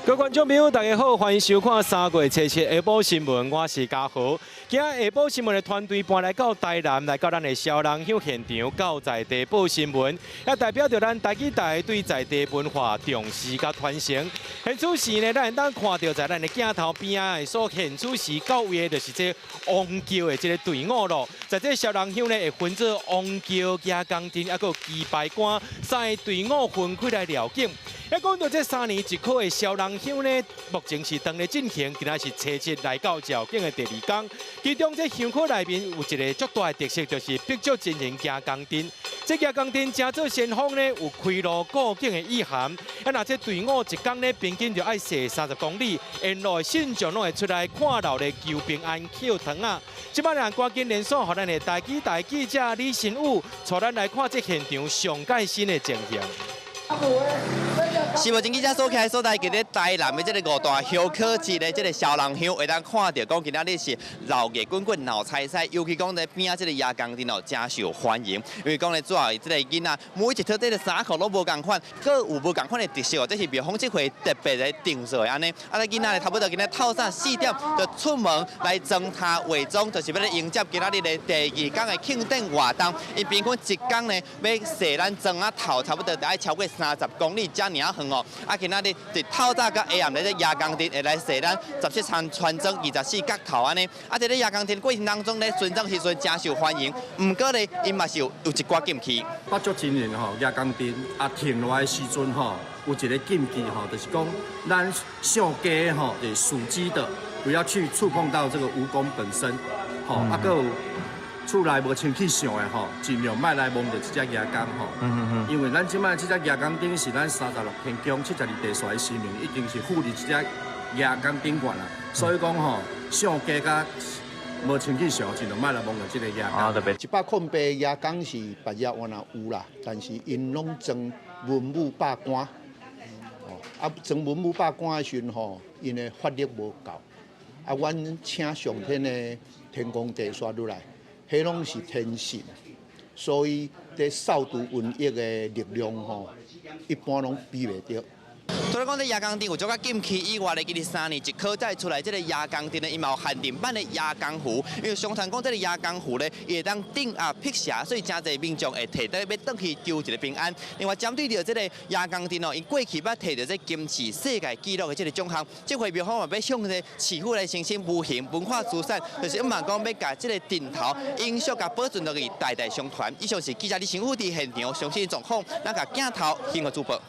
各位观众朋友，大家好，欢迎收看3月7日下晡新闻，我是嘉豪。今日下晡新闻的团队搬来到台南，来到咱的小人乡现场，到在地报新闻，也代表着咱台基台对在地文化重视甲传承。现此时呢，咱当看到在咱的镜头边啊，所现此时到位的就是这王桥的这个队伍咯。在这小人乡呢，会分做王桥、亚钢丁，还有旗牌官三个队伍分开来了解。要讲到这3年一考的小人乡呢，目前是当咧进行，今仔是初7来到绕境的第2天。其中这乡考内面有一个足大的特色，就是必足进行加工灯。这加工灯正做先锋呢，有开路过境的意涵。啊，那这队伍一天呢，平均就要驶30公里，沿路的信众拢会出来看到咧求平安、捡糖啊。即摆咱赶紧连线，互咱的台记者李新武，带咱来看这现场上盖新的情形。是无？前记者所在所在，今日台南的这个5大乡考节的这个小人乡，会当看到讲今仔日是闹热滚滚、闹彩彩，尤其讲在边啊这个亚钢灯哦，真受欢迎。因为讲咧，主要这个囡仔每一套这个衫裤拢无共款，各有无共款的特色哦。这是苗方这回特别的定做的安尼。啊，咧囡仔咧差不多今日透早4点就出门来装塔伪装，就是要来迎接今仔日的第2天的庆典活动。因平均一天呢，要驶咱装啊头差不多得爱超过30公里，遮尔远哦。啊，今仔日伫透早甲下暗咧，这亚钢灯会来驶咱17餐穿装24角头安尼。啊，在咧亚钢灯过程当中咧，巡装时阵真受欢迎。毋过咧，因嘛是有一寡禁忌。八足真人吼，亚钢灯啊停落来的时阵吼，有一个禁忌吼，就是讲咱上街吼，得属鸡的，不要去触碰到这个蜈蚣本身。吼，啊，还有厝内无清气上的吼，尽量莫来摸到这只亚钢吼。因为咱即摆这只亚钢灯是咱36天宫72地煞的神明，已经是附伫这只亚钢灯管啦。所以讲吼，上街甲无清气上，尽量莫来摸到这个亚钢。108亚钢是别业原来有啦，但是因拢装文武百官。啊，装文武百官的时阵吼，因的法力无够。啊，阮请上天的天公地煞落来。迄拢是天神，所以在扫除瘟疫的力量吼，一般拢比袂着。除了讲这亚钢灯有做个禁忌以外咧，今日3年一考再出来，这个亚钢灯呢，伊嘛有限定版的亚钢壶。因为相传讲这个亚钢壶咧，伊会当顶啊辟邪，所以真侪民众会摕得要转去求一个平安。另外，针对着这个亚钢灯哦，因过去捌摕到这金氏世界纪录的这个奖项，这回苗方嘛要向这市府来申请无形文化资产，就是毋讲要甲这个顶头永续甲保存落去，代代相传。以上是记者李新武伫现场详细状况，咱甲镜头新闻主播。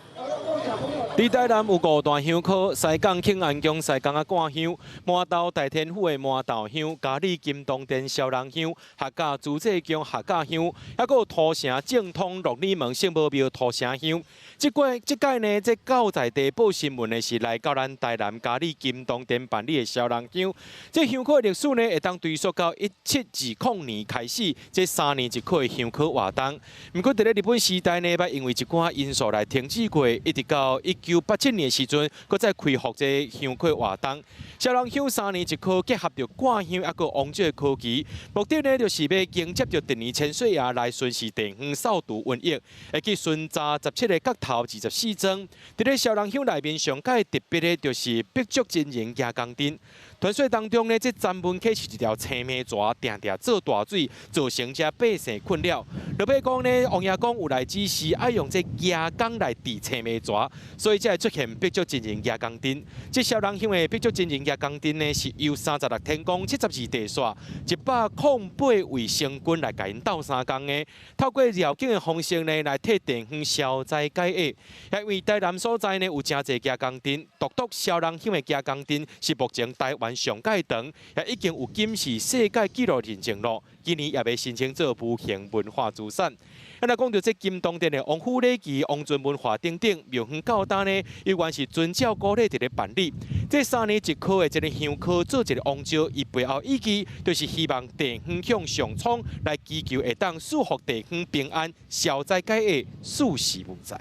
伫台南有5大乡考，西港庆安宫、西港啊挂乡，麻豆大天府的麻豆乡、嘉义金东店小人乡、客家朱济宫客家乡，还有土城正统六里门圣母庙土城乡。这届呢，这到在地报新闻的是来到咱台南嘉义金东店办理的小人乡。这乡考的历史呢，会当追溯到1720年开始，这3年一考的乡考活动。不过，伫咧日本时代呢，捌因为一寡因素来停止过，一直到1987年时阵，搁再开复这乡考活动。小人乡3年一考，结合着挂乡还个王者科技，目的呢就是要迎接着第2千岁爷来巡视地方，扫除瘟疫，会去巡查17个角头24庄。伫咧小人乡内面上界特别的，就是必足真人亚钢灯。传说当中呢，这詹文溪是一条青梅蛇，定定做大水，造成这百姓困扰。落尾讲呢，王爷公有来指示，爱用这亚钢来治青梅蛇，所以才会出现必足真人亚钢灯。这小人乡的必足真人亚钢灯呢，是由36天宫72地煞108位圣君来甲因斗3工的，透过绕境的方式呢，来替地方消灾解厄。因为台南所在呢有真侪亚钢灯，独独小人乡的亚钢灯是目前台湾上界长，也已经有金氏世界纪录认证咯。今年也要申请做无形文化资产。咱讲到这金东店的王府礼仪、王尊文化等等，庙方教单呢，依然是遵照古礼伫咧办理。这3年一考的这个乡考做一个王招，伊背后意义就是希望地方向上冲，来祈求会当祝福地方平安、消灾解厄、事事无灾。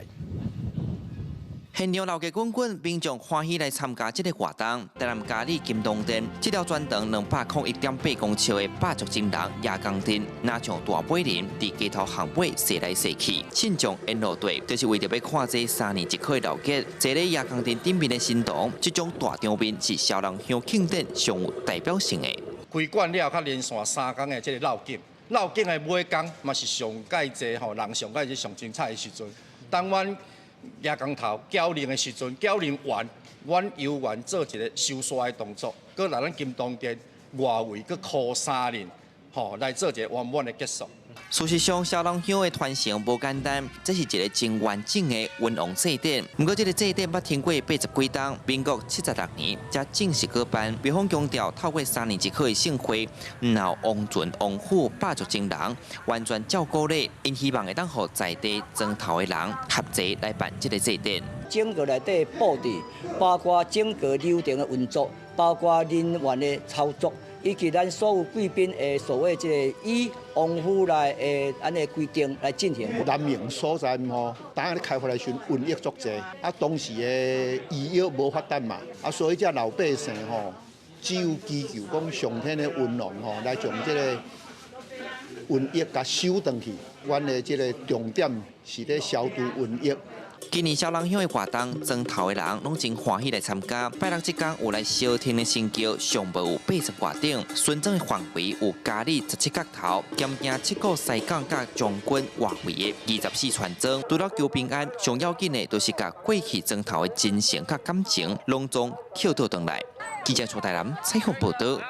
现场老家滚滚，民众欢喜来参加这个活动。台南嘉里金东店，这条全长201.8公尺的8足金人夜光灯，拿像大尾林伫街头巷尾踅来踅去，信众沿路队，就是为着要看这3年一课的老街，坐咧夜光灯顶面的新堂，这种大场面是小人乡庆典上有代表性的。开馆了，较连续3天的这个绕境，绕境的尾工嘛是上介济吼，人上介济上精彩的时阵，当阮夜光头交零的时阵，交零完，阮游玩做一个收刷的动作，搁来咱金东店外围搁靠3人，吼来做一个圆满的结束。事实上，小人乡的传承无简单，这是一个真完整的文王祭典。不过，这个祭典捌停过80几档，民国76年才正式举办。别方强调，透过3年一课的盛会，让王俊、王虎、8族精人完全照顾咧，因希望会当互在地庄头的人合齐来办这个祭典。整个内底布置，包括整个流程的运作，包括人员的操作。以及咱所有贵宾的所谓这个以王府来安尼规定来进行。南明所在吼，当然开发来时瘟疫足济，当时的医药无发达嘛，所以这老百姓吼，只有祈求讲上天的恩王吼，来将这个瘟疫甲收回去。阮的这个重点是咧消除瘟疫。今年小人乡的活动，庄头的人拢真欢喜来参加。拜六这天有来烧天的神轿，上无有80外顶，孙庄的范围有嘉里17角头，兼行7个西港甲将军外围的24船庄。除了求平安，上要紧的就是甲过去庄头的精神甲感情，拢总捡倒转来。记者邱台南采访报道。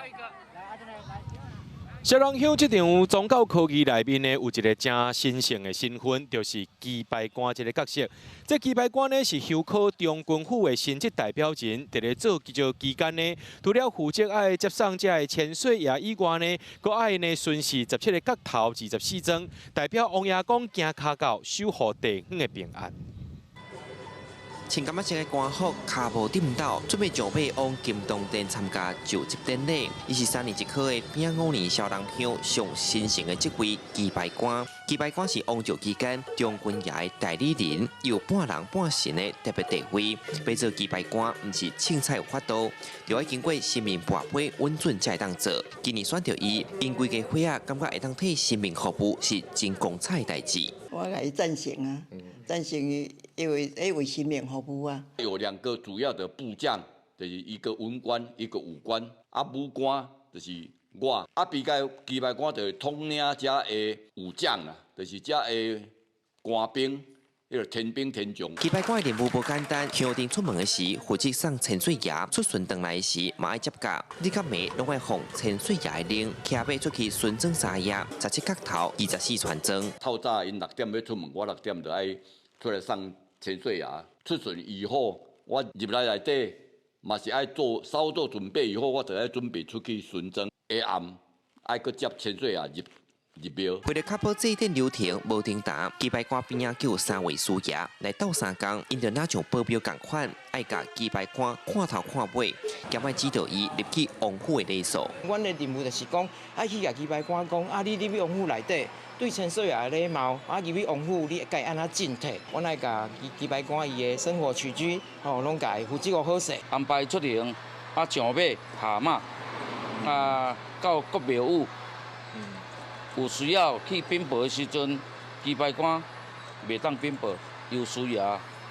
小人乡这场宗教科技内面呢，有一个真神圣的身份，就是祭拜官这个角色。这祭拜官呢是乡考中军府的神职代表人，伫咧做期间呢，除了负责爱接送这的千岁爷以外呢，佮爱呢巡视17个角头24庄，代表王爷公行脚到守护地方的平安。穿感色的官服，脚步颠倒，准备上马往金东殿参加就职典礼。伊是3年一课的丙午年小人乡上神圣的职位祭拜官。祭拜官是王朝期间将军爷的代理人，有半人半神的特别地位。要做祭拜官，毋是凊彩有法度，就要经过神明跋杯稳准才会当做。今年选到伊，因规家伙仔感觉会当替神明服务，是真光彩的代志。我给伊赞成啊，赞成因为神明服务啊。有2个主要的部将，就是一个文官，一个武官。武官就是我，比较祭拜官就是统领遮的武将啦，就是遮的官兵。天兵天将。祭拜官的任务无简单，乡镇出门的时，负责送千岁爷；出巡回来的时，嘛爱接驾。你甲妹拢爱奉千岁爷的令，骑马出去巡庄3夜，17角头24船庄。透早因6点要出门，我6点就爱出来送千岁爷。出巡以后，我入来内底嘛是爱稍作准备，以后我就爱准备出去巡庄。下暗爱去接千岁爷入庙。为了确保祭典流程无停档，祭拜官边仔叫3位师爷来斗3工，因着那像保镖共款，爱甲祭拜官看头看尾，兼爱指导伊入去王府的礼数。阮的任务就是讲，爱去甲祭拜官讲，你入去王府内底，对千岁爷的礼貌，入去王府你该安怎进退？阮爱甲祭拜官伊的生活起居，拢甲伊负责好势。安排出行，上马下马，到各庙宇。有需要去禀报的时阵，祭拜官袂当禀报，由师爷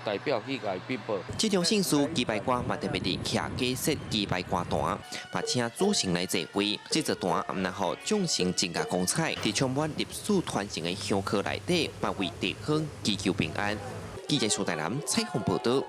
代表去甲伊禀报。这种姓氏祭拜官嘛特别伫徛假设祭拜官坛，嘛请主神来坐位。这座坛然后众神增加光彩，伫充满历史传承的乡课内底，嘛为地方祈求平安。记者苏台南采访报道。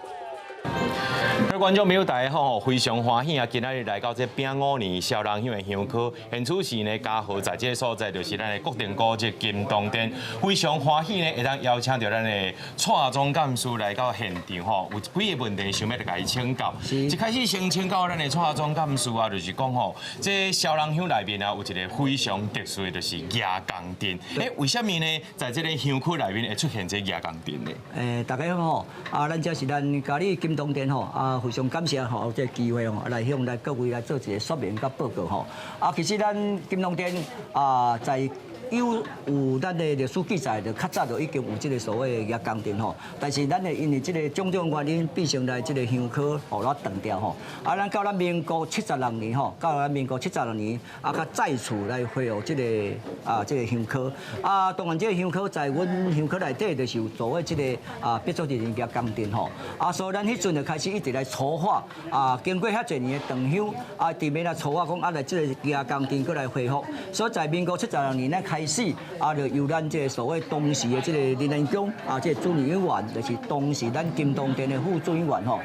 各位观众朋友，大家好，非常欢喜啊！今仔日来到这丙午年小人乡的乡考，现此时呢，嘉豪在这个所在就是咱的国定古迹金东殿，非常欢喜呢，会当邀请到咱的蔡总干事来到现场吼，有几个问题想要来甲伊请教。一开始先请教咱的蔡总干事啊，就是讲吼，这小人乡内面啊，有一个非常特殊的，就是夜光灯。为什么呢？在这个乡区内面会出现这夜光灯呢？大家好，咱这是咱嘉里金东殿吼，非常感谢吼，有这机会吼，来向咱各位来做一个说明甲报告吼。其实咱金东殿在有咱的历史记载，就较早就已经有这个所谓的夜光灯吼。但是咱的因为这个种种原因，变成来这个乡科咱断掉吼。啊，咱到咱民国76年吼，到咱民国76年较再次来恢复这个这个乡科。当然这个乡科在阮乡科内底就是有所谓这个必须的夜光灯吼。所以咱迄阵就开始一直来筹划经过遐侪年的长乡伫面来筹划讲来这个夜光灯过来恢复。所以在民国76年咧开始就由咱这个所谓当时的这个林仁强这个主任委员，就是当时咱金东店的副主任员吼，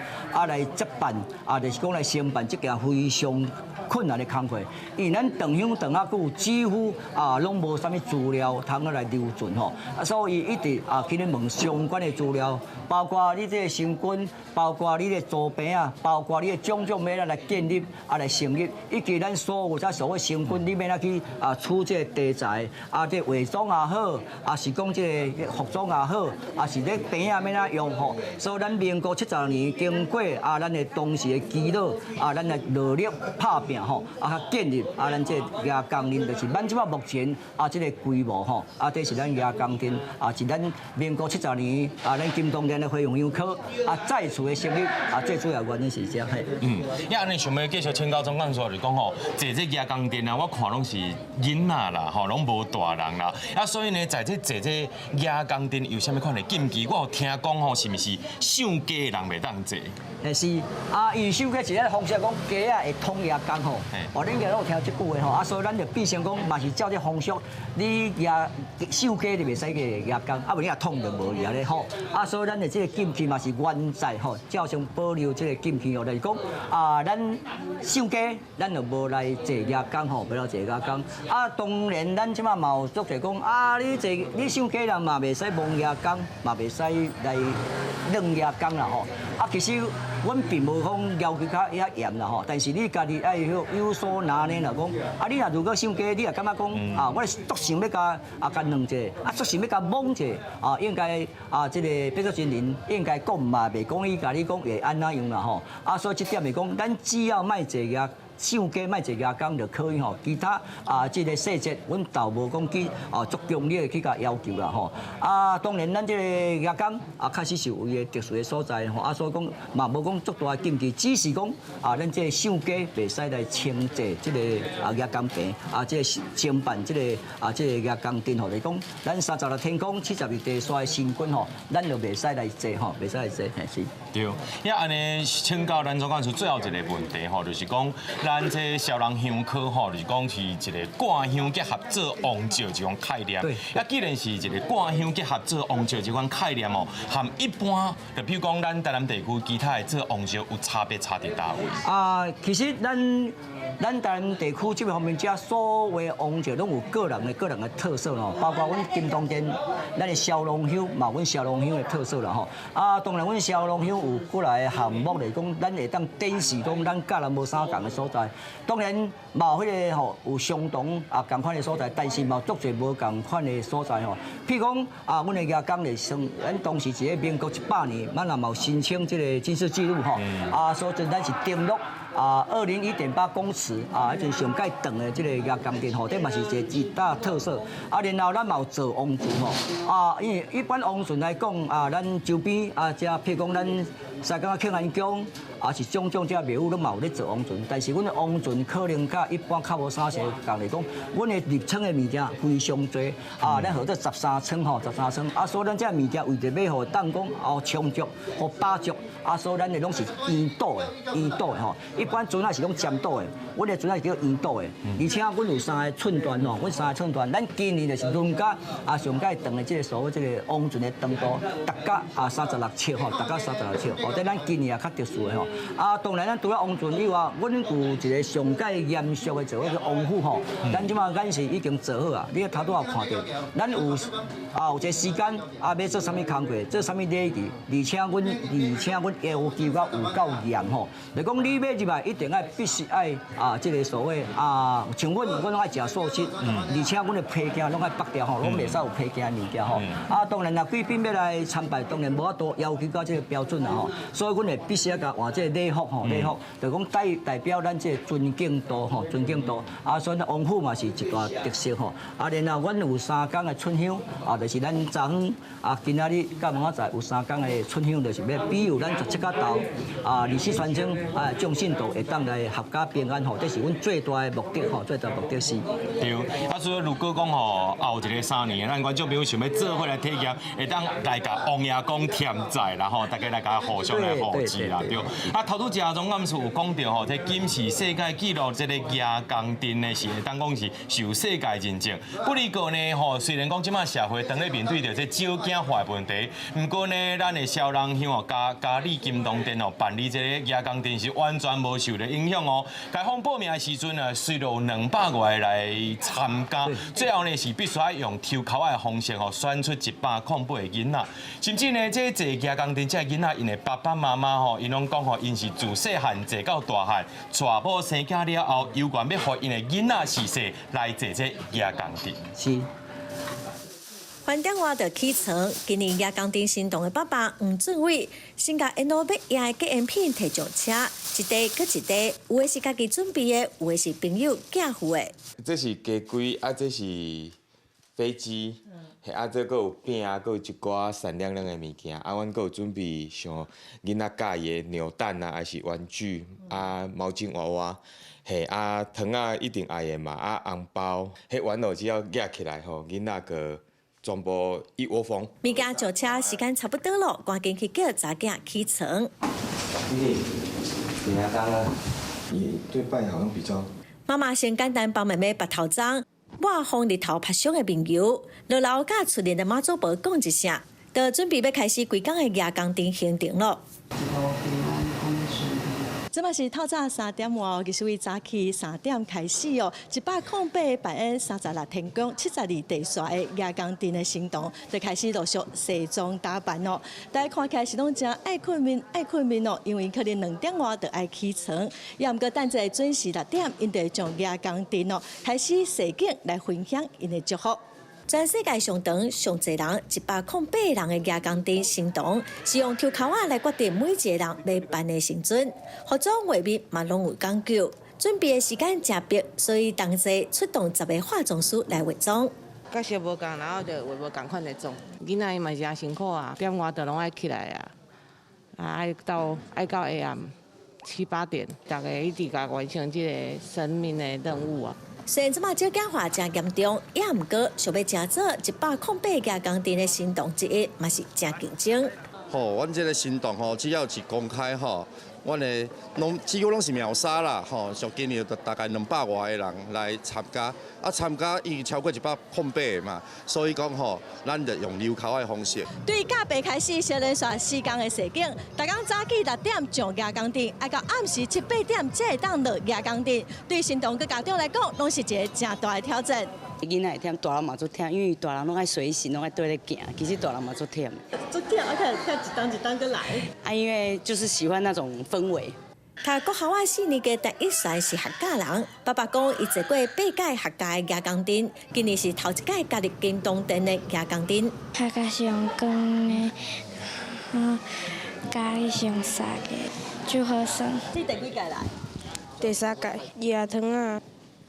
来接办就是讲来承办这件非常困难的工作。因为咱长乡长久，几乎拢无啥物资料通来留存吼，所以一直去咧问相关的资料，包括你这个成本，包括你的租坪包括你的种种要来建立来成立，以及咱所有所谓成本，你要去处这个地材这伪装也好，是讲这个服装也好，是咧坪要哪用吼。所以咱民国76年经过咱的当时的基佬咱来努力拍拼吼，建立咱这夜光灯，就是咱即摆目前这个规模吼，这是咱夜光灯是咱民国76年咱金东店的花用乡科再次的成立最主要原因是这样嘿。安尼想要继续请教总干事就是讲吼，坐这夜光灯我看拢是囡仔啦，拢无大人啦，所以呢，在这坐这夜光灯有啥物款的禁忌？我有听讲吼，是毋是上街的人袂当坐？是以上街一个方式讲，街会通夜光吼，恁应该拢有听即句话吼，所以咱就变成讲嘛是照这方式，你上街你袂使个夜光，无你也通就无咧好，所以咱的这个禁忌嘛是原在吼，照常保留这个禁忌哦，就是讲咱上街咱就无来坐夜光吼，不要坐夜光。当然咱即马嘛有足侪讲你上街人嘛袂使望夜光，嘛袂使来弄夜光啦吼。其实阮并无讲要求较严啦吼，但是你家己要有所拿捏啦，讲你若如果上街，你也感觉讲我足想要甲弄者，足想要甲摸者，应该这个必须真人应该讲嘛，袂讲伊甲你讲会安怎样啦吼。所以这点来讲，咱只要卖坐夜。上街卖一夜光就可以吼，其他这个细节，阮倒无讲去足强烈去甲要求啦吼。当然咱这个夜光确实是有伊个特殊的所在吼，所以讲嘛无讲足大的禁忌，只是讲咱这个上街袂使来清坐这个夜光坪这个承办这个这个夜光灯吼，就是讲咱36天宫72地刷的新君吼，咱就袂使来坐吼，袂使来坐，是。对，安尼请教咱总干事最后一个问题吼，就是讲。咱这小人乡科吼，就是讲是一个挂乡结合做王照这种概念。既然是一个挂乡结合做王照这款概念哦，和一般，就比如讲咱台南地区其他的做王照有差别差伫倒位？其实咱台南地区这方面，遮所谓王照拢有个人的特色咯，包括阮金东店，咱的小龙乡嘛，阮小龙乡的特色啦吼。当然阮小龙乡有过来的项目来讲，咱会当展示讲咱甲人无相共的所在。当然，嘛有迄个吼有相同共款的所在，但是嘛足侪无共款的所在吼。譬如讲阮的夜光咧，咱当时一个民国100年，咱也嘛有申请这个金氏纪录吼。所以咱是登录201.8公尺迄阵上界长的这个夜光灯吼，这嘛是一个极大特色。然后咱嘛有做王船吼，因为一般王船来讲咱周边遮譬如讲咱西港庆安宫。是种种这庙宇拢嘛有咧做王船，但是阮的王船可能甲一般较无啥些共来讲，阮的入仓的物件非常多咱号做13仓吼，13仓所以咱这物件为着要互当讲充足、互饱足所以咱的拢是圆倒的吼。一般船啊是拢尖倒的，阮的船啊是叫圆倒的，而且阮有3个寸段吼，阮3个寸段，咱今年就是轮甲上界长的这个所谓这个王船的长度，达甲36尺吼，达甲36尺，但咱今年也较特殊的吼。当然，咱除了王船以外，阮有一个上界严肃的做叫王府吼。咱即马咱是已经做好啊，你头拄也看到，咱有一个时间要做啥物工作，做啥物礼仪，而且阮要求有够严吼。就讲你要入外，一定必须这个所谓像阮拢爱食素食，而且阮的配件拢爱剥掉吼，拢袂使有配件物件吼。当然啦，贵宾要来参拜，当然无法度要求到这个标准啦吼，所以阮会必须要甲换这个礼服吼，礼服就讲代表咱这个尊敬度吼，尊敬度。所以王府嘛是一大特色吼。然后阮有3天的春香，就是咱昨昏今仔日到明仔载有3天的春香，就是要比如咱17家道二世传承众信徒会当来合家平安吼，这是阮最大的目的吼，最大目的是。对，所以如果讲吼后一个3年，咱观众朋友想要做伙来体验，会当来甲王爷公添在啦吼，大家来甲互相来互支啦，对。头拄正总暗示有讲到吼，这金氏世界纪录这个夜光灯呢是会当讲是受世界认证。不离过呢吼，虽然讲即马社会当咧面对着这少子化问题，不过呢，咱的小人乡哦嘉里金东店哦办理这个夜光灯是完全无受到影响哦。开放报名的时阵呢，虽然有200多个来参加，最后呢是必须要用抽考的方式哦选出108个囡仔，甚至呢这坐夜光灯这囡仔因的爸爸妈妈吼，因拢讲吼因是自细汉坐到大汉，娶某生囝了后，有愿要互因的囡仔逝世来坐这夜光灯。是。饭店外的启程，今年夜光灯行动的爸爸黄俊伟，先甲因老爸也的纪念品提上车，一袋搁一袋，有的是家己准备的，有的是朋友寄付的。这是鸡龟，这是飞机，这个有饼，搁有一寡闪亮亮的物件，阮搁有准备像囡仔喜的扭蛋还是玩具毛巾娃娃。糖一定爱的嘛，红包，玩偶只要夹起来吼，囡仔个全部一窝蜂。物件上车时间差不多了，赶紧去叫查囝启程。对拜好像比较。妈妈先简单帮妹妹拔头章，抹红日头拍上的面油，落楼甲出年的妈祖婆讲一声，就准备要开始规工的夜光灯行程了。这嘛是透早3点外，其实为早起3点开始哦，108办演36天宫72地刷的夜光灯的行动，就开始陆续西装打扮哦。大家看起来是拢真爱困眠哦，因为可能2点外就爱起床，也毋过等者准时6点，因就将夜光灯哦开始示警来分享因的祝福。全世界上长上侪人108人的夜光灯行动，是用 Q 口来决定每一个人要办的时阵，合作画面嘛拢有讲究，准备的时间真逼，所以同齐出动10个化妆师来化妆。甲小无共，然后就画无共款的妆。囡仔伊嘛是真辛苦啊，点外就拢爱起来啊，爱到下暗7、8点，大家一直甲完成这个生命的任务啊。虽然即马少子化真严重，也毋过想要真做108夜光灯的行动之一，嘛是真竞争。阮这个行动只要是公开阮的几乎拢是秒杀啦像今年大概200外个人来参加，参加伊超过108个嘛，所以讲咱就用溜口的方式。对假白开始小人刷4天的示警，逐工早起6点上夜光灯，爱到暗时7、8点才会当落夜光灯。对行动佮家长来讲，拢是一个真大的挑战。囡仔会忝，大人嘛足忝，因为大人拢爱随行，拢爱对咧行，其实大人嘛足忝。足忝，看一档搁来。因为就是喜欢那种氛围。他国校4年级第一赛是客家人，爸爸讲伊坐过8届客家的夜光灯，今年是头一届加入金东店的夜光灯。客家是用光的，咖喱是用沙的，就好耍。你第几届来？第3届，夜汤啊，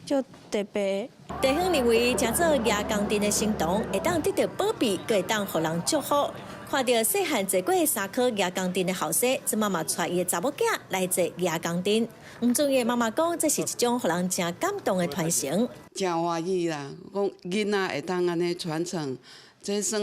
就特别。地方认为，真做夜光灯的行动，会当得到保庇，佮会当互人祝福。看到细汉坐过3颗夜光灯的后生，这妈妈带伊的查某囝来坐夜光灯。黄俊义妈妈讲，这是一种互人真感动的传承。真欢喜啦！讲囡仔会当安尼传承，这算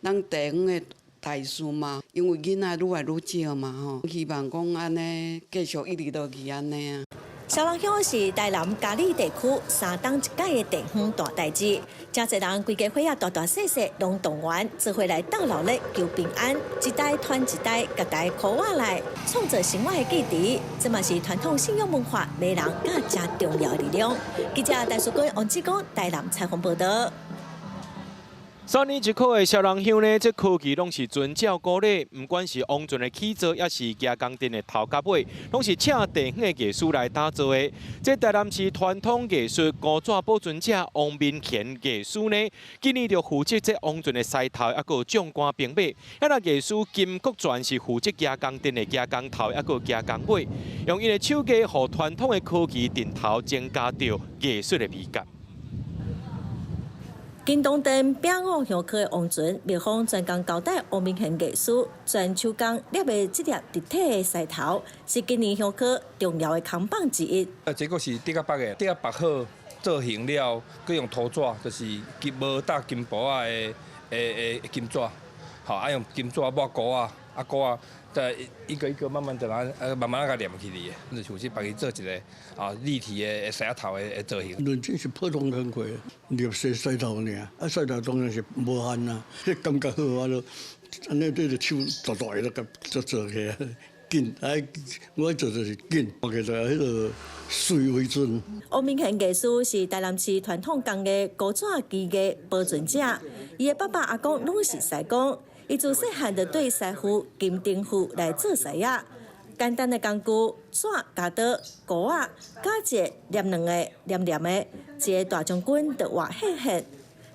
咱地方的大事嘛。因为囡仔愈来愈少嘛希望讲安尼继续一直落去安尼啊。小人乡是台南嘉义地区3档1届的地方大代志，真侪人规家伙仔大细细拢动员，做伙来斗劳力求平安，一代传一代，各代苦话来创造生活的基地，这嘛是传统信仰文化迷人甲真重要的力量。记者戴淑君、王志光台南采访报道。3年一考的小人乡呢，这科技拢是遵照鼓励，不管是王俊的起造，也是加工店的头甲尾，拢是请地方的艺术来打造的。这台南市传统艺术古纸保存者王明贤艺术呢，今年就负责这王俊的狮头，还有将官平尾。遐那艺术金国全是负责加工店的加工头，还有加工尾，用伊的手艺，互传统的科技电头增加着艺术的美感。金东店饼屋乡科的王俊，蜜蜂专工交代王明贤艺术全手工捏的这粒立体的狮头，是今年乡科重要的扛棒之一。这个是竹仔白的，竹仔白好做形了，佮用土纸，就是无搭金箔啊的金纸，好，啊用金纸抹膏啊，膏啊，再一个一个慢慢的慢慢甲粘起嚟的，就是负责帮伊做一个立体的狮头的造型。论真是普通工课，捏狮头尔，狮头当然是无限啊，迄感觉好啊咯，安尼对着手大大个都做起来。紧，我做就是紧，我其实迄个水为准。王明贤艺术是台南市传统工艺古纸技艺保存者，伊的爸爸阿公拢是师工，伊自细汉就对师傅金钉斧来做师仔。简单的工具，纸、夹刀、钩仔、加一个黏两个黏黏的，一个大将军就画显显。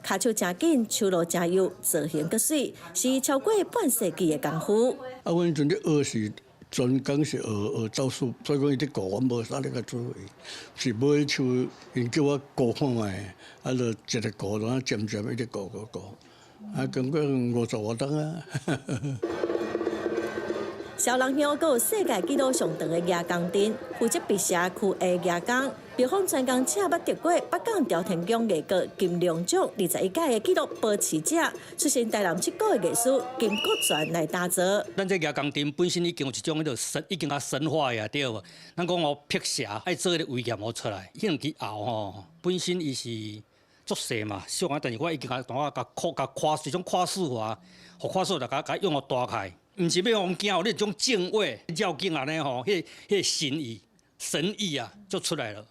骹手真紧，手路真油，造型阁水，是超过半世纪的功夫。啊，阮阵咧学是。专工是学招数，所以讲伊伫教我无啥咧个做位，是买手因叫我教看卖，啊，就一个教，然后渐渐一直教，啊，感觉50多档啊。小人乡阁有世界纪录上长的牙工店，负责白社区的牙工。蜜蜂专工请捌得过北港朝天宫艺阁金龙奖21届的纪录保持者，出身台南7股的艺术金国全来打造。咱这牙工店本身已经有一种已经神化呀，对无？咱讲哦，辟邪爱做迄个威严出来，迄两支后吼，本身伊是足细嘛，小啊，但是我已经甲跨一种跨视化，互跨视甲用互大开，毋是要互惊有迄种敬畏、绕境安尼吼，迄神意啊，就出来了。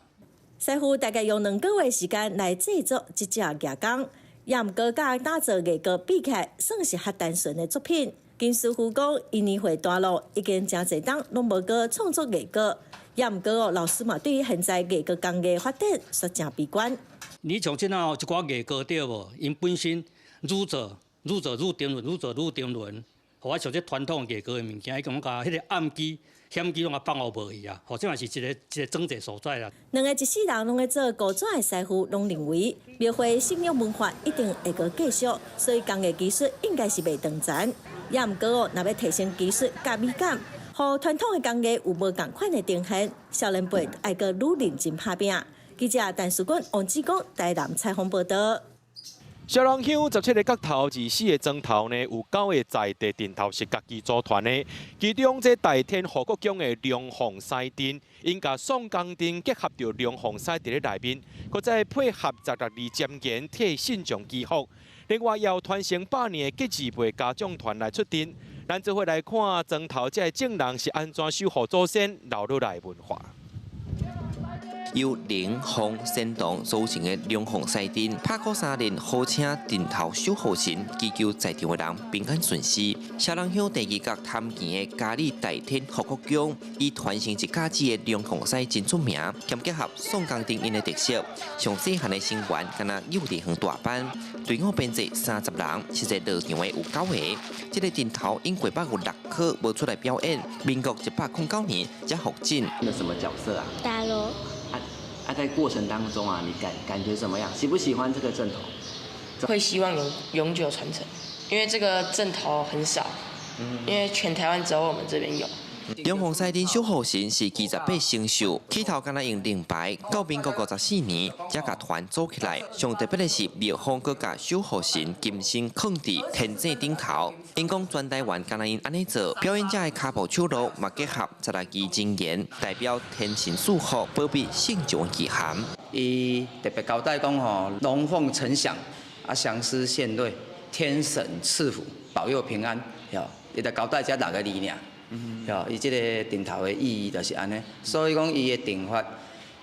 师傅大概用2个月时间来制作这只牙工，也毋过甲打造艺阁比起来，算是较单纯的作品。金师傅讲，伊年岁大咯，已经真侪档拢无过创作艺阁，也毋过老师嘛对于现在艺阁工艺发展说真悲观。你像即那一寡艺阁对无？因本身愈做愈沉沦，互我像这传统艺阁的物件，伊感觉迄个暗机。险机拢也放互无去啊，或者嘛是一个症结所在啦。2个一世人拢在做古纸的师傅，拢认为庙会信仰文化一定会阁继续，所以工艺技术应该是袂断层。也毋过若要提升技术甲美感，互传统的工艺有无共款的呈现，少年辈爱阁愈认真拍拼。记者陈淑君、王志光台南采访报道。小人乡17个角头，24个庄头呢，有9个在地电头是家己组团的。其中这大天护国宫的龙凤狮殿，因甲宋江殿结合着龙凤狮伫咧内面，佮再配合12尖言替信众祈福。另外，也有传承100年的吉字辈家长团来出阵，咱做伙来看庄头这正人是安怎守护祖先留落来文化。由灵凤神堂组成的龙凤狮殿，拍鼓3年，号请殿头守护神，祈求在场的人平安顺遂。小人乡第2角探钱的嘉里大天护国宫，以传承一家子的龙凤狮真出名，兼结合宋江殿因的特色，上细汉的成员敢若幼稚园大班，队伍编制30人，实际落场的有9个。这个殿头因过806颗无出来表演，民国109年才复进。有什么角色啊？大罗。在过程当中啊，你感觉怎么样？喜不喜欢这个阵头？会希望永久传承，因为这个阵头很少，因为全台湾只有我们这边有。龙凤狮殿守护神是28生肖，起头敢若用灵牌，到民国54年才甲团组起来。上特别的是，蜜蜂阁甲守护神金身放伫天井顶头。因讲全台湾敢若因安尼做，表演者的骹步手路嘛结合12支真言，代表天神祝福，保庇圣众的涵。伊特别交代讲吼，龙凤呈祥，祥狮献瑞，天神赐福，保佑平安。伊就交代这6个字尔。伊即个顶头的意义就是安尼，所以讲伊的定法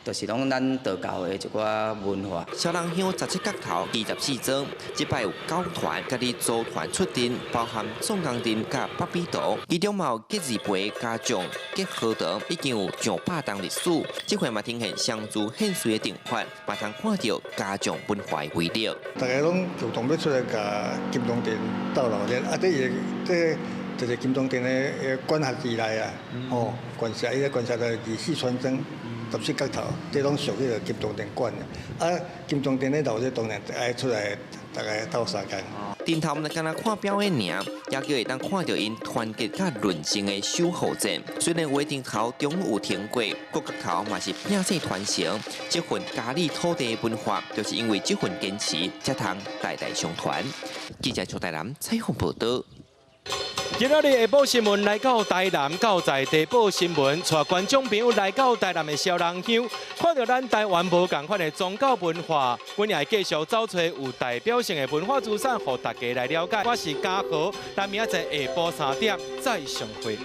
就是拢咱道教的一寡文化。小人乡17角头24庄，这摆有9团，家己组团出阵，包含宋江镇甲北比图，其中嘛有结字碑、家长、结河堂，已经有上百档历史。这回嘛呈现相助献水的定法，嘛通看到家长文化的威力。大家拢主动要出来甲金钟殿斗老天，这就是金钟殿的管辖之内啊，管辖伊咧管辖到24川庄。14角头，这拢属于金钟殿管的。啊，金钟殿咧老天当然爱出来，大家斗相共。顶头毋是干那看表演尔，也叫会当看到因团结甲论证的守护者。虽然话顶头中有停过，各角头嘛是拼死传承。这份家里土地的文化，就是因为这份坚持，才通代代相传。记者邱台南采访报道。今仔日下晡新闻来到台南，到在地报新闻，带观众朋友来到台南的小人乡，看到咱台湾无同款的宗教文化，阮也继续找找有代表性的文化资产，让大家来了解。我是嘉豪，咱明仔载下晡3点再相会。